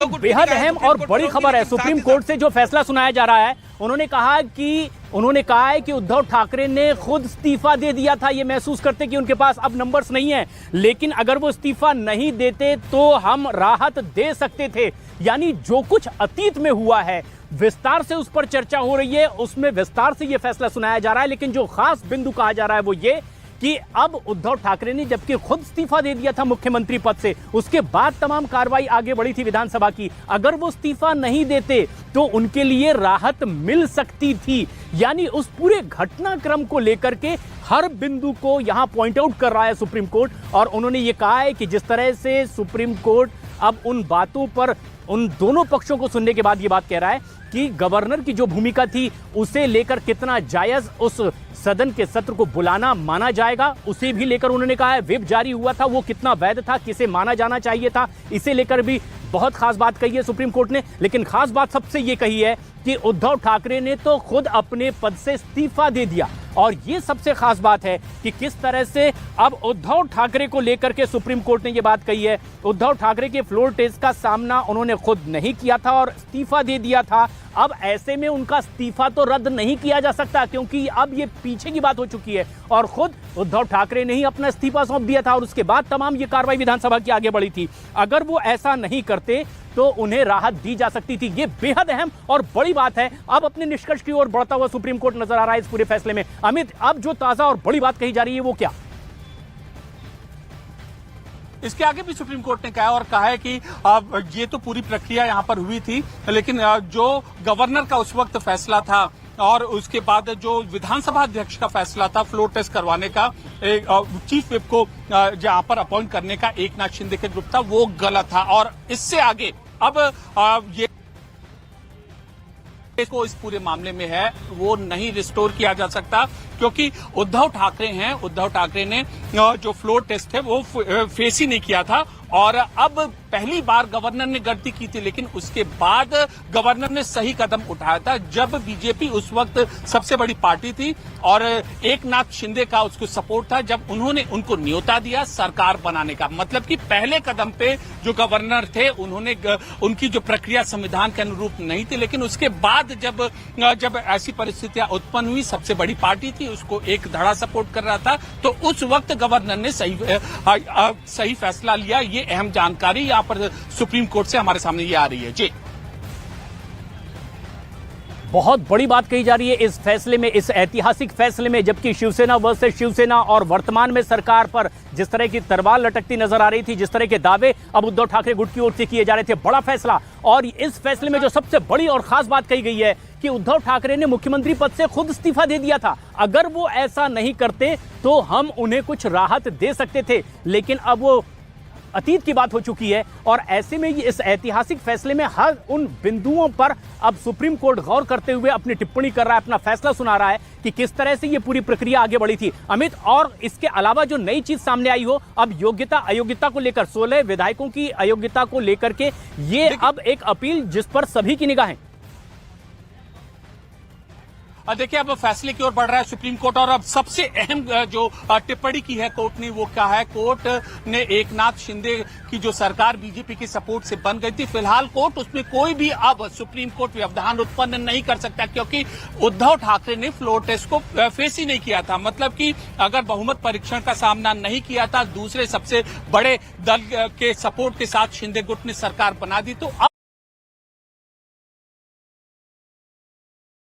बेहद अहम और बड़ी खबर है। सुप्रीम कोर्ट से जो फैसला सुनाया जा रहा है, उन्होंने कहा है कि उद्धव ठाकरे ने खुद इस्तीफा दे दिया था। ये महसूस करते कि उनके पास अब नंबर्स नहीं है, लेकिन अगर वो इस्तीफा नहीं देते तो हम राहत दे सकते थे। यानी जो कुछ अतीत में हुआ है विस्तार से उस पर चर्चा हो रही है, उसमें विस्तार से यह फैसला सुनाया जा रहा है। लेकिन जो खास बिंदु कहा जा रहा है वो ये कि अब उद्धव ठाकरे ने जबकि खुद इस्तीफा दे दिया था मुख्यमंत्री पद से, उसके बाद तमाम कार्रवाई आगे बढ़ी थी विधानसभा की, अगर वो इस्तीफा नहीं देते तो उनके लिए राहत मिल सकती थी। यानी उस पूरे घटनाक्रम को लेकर के हर बिंदु को यहां पॉइंट आउट कर रहा है सुप्रीम कोर्ट। और उन्होंने ये कहा है कि जिस तरह से सुप्रीम कोर्ट अब उन बातों पर उन दोनों पक्षों को सुनने के बाद ये बात कह रहा है कि गवर्नर की जो भूमिका थी उसे लेकर कितना जायज उस सदन के सत्र को बुलाना माना जाएगा, उसे भी लेकर उन्होंने कहा है व्हिप जारी हुआ था वो कितना वैध था, किसे माना जाना चाहिए था, इसे लेकर भी बहुत खास बात कही है सुप्रीम कोर्ट ने। लेकिन खास बात सबसे ये कही है कि उद्धव ठाकरे ने तो खुद अपने पद से इस्तीफा दे दिया। और ये सबसे खास बात है कि किस तरह से अब उद्धव ठाकरे को लेकर के सुप्रीम कोर्ट ने ये बात कही है। उद्धव ठाकरे के फ्लोर टेस्ट का सामना उन्होंने खुद नहीं किया था और इस्तीफा दे दिया था। अब ऐसे में उनका इस्तीफा तो रद्द नहीं किया जा सकता, क्योंकि अब ये पीछे की बात हो चुकी है और खुद उद्धव ठाकरे ने ही अपना इस्तीफा सौंप दिया था और उसके बाद तमाम ये कार्रवाई विधानसभा की आगे बढ़ी थी। अगर वो ऐसा नहीं करते तो उन्हें राहत दी जा सकती थी। ये बेहद अहम और बड़ी बात है। अब अपने निष्कर्ष की ओर बढ़ता हुआ सुप्रीम कोर्ट नजर आ रहा है इस पूरे फैसले में। अमित, अब जो ताजा और बड़ी बात कही जा रही है वो क्या? इसके आगे भी सुप्रीम कोर्ट ने कहा और कहा है कि ये तो पूरी प्रक्रिया यहां पर हुई थी, लेकिन जो गवर्नर का उस वक्त फैसला था और उसके बाद जो विधानसभा अध्यक्ष का फैसला था फ्लोर टेस्ट करवाने का, चीफ व्हिप को जहां पर अपॉइंट करने का एकनाथ शिंदे के ग्रुप था, वो गलत था। और इससे आगे अब ये को इस पूरे मामले में है वो नहीं रिस्टोर किया जा सकता, क्योंकि उद्धव ठाकरे हैं, उद्धव ठाकरे ने जो फ्लोर टेस्ट है वो फेस ही नहीं किया था। और अब पहली बार गवर्नर ने गलती की थी, लेकिन उसके बाद गवर्नर ने सही कदम उठाया था जब बीजेपी उस वक्त सबसे बड़ी पार्टी थी और एकनाथ शिंदे का उसको सपोर्ट था, जब उन्होंने उनको न्योता दिया सरकार बनाने का। मतलब कि पहले कदम पे जो गवर्नर थे उन्होंने उनकी जो प्रक्रिया संविधान के अनुरूप नहीं थी, लेकिन उसके बाद जब ऐसी परिस्थितियां उत्पन्न हुई, सबसे बड़ी पार्टी थी, उसको एक धड़ा सपोर्ट कर रहा था, तो उस वक्त गवर्नर ने सही फैसला लिया। ये अहम जानकारी यहाँ पर सुप्रीम कोर्ट से हमारे सामने ये आ रही है। जी, बहुत बड़ी बात कही जा रही है इस फैसले में, इस ऐतिहासिक फैसले में, जबकि शिवसेना वर्सेस शिवसेना और वर्तमान में सरकार पर जिस तरह की तलवार लटकती नजर आ रही थी, जिस तरह के दावे अब उद्धव ठाकरे गुट की ओर से किए जा रहे थे, बड़ा फैसला। और इस फैसले में जो सबसे बड़ी और खास बात कही गई है कि उद्धव ठाकरे ने मुख्यमंत्री पद से खुद इस्तीफा दे दिया था। अगर वो ऐसा नहीं करते तो हम उन्हें कुछ राहत दे सकते थे, लेकिन अब वो अतीत की बात हो चुकी है। और ऐसे में इस ऐतिहासिक फैसले में हर उन बिंदुओं पर अब सुप्रीम कोर्ट गौर करते हुए अपनी टिप्पणी कर रहा है, अपना फैसला सुना रहा है कि किस तरह से ये पूरी प्रक्रिया आगे बढ़ी थी। अमित, और इसके अलावा जो नई चीज सामने आई हो, अब योग्यता अयोग्यता को लेकर 16 विधायकों की अयोग्यता को लेकर के ये अब एक अपील जिस पर सभी की निगाहें। देखिए, अब फैसले की ओर बढ़ रहा है सुप्रीम कोर्ट और अब सबसे अहम जो टिप्पणी की है कोर्ट ने वो क्या है, कोर्ट ने एकनाथ शिंदे की जो सरकार बीजेपी के सपोर्ट से बन गई थी, फिलहाल कोर्ट उसमें कोई भी अब सुप्रीम कोर्ट व्यवधान उत्पन्न नहीं कर सकता, क्योंकि उद्धव ठाकरे ने फ्लोर टेस्ट को फेस ही नहीं किया था। मतलब कि अगर बहुमत परीक्षण का सामना नहीं किया था, दूसरे सबसे बड़े दल के सपोर्ट के साथ शिंदे गुट ने सरकार बना दी, तो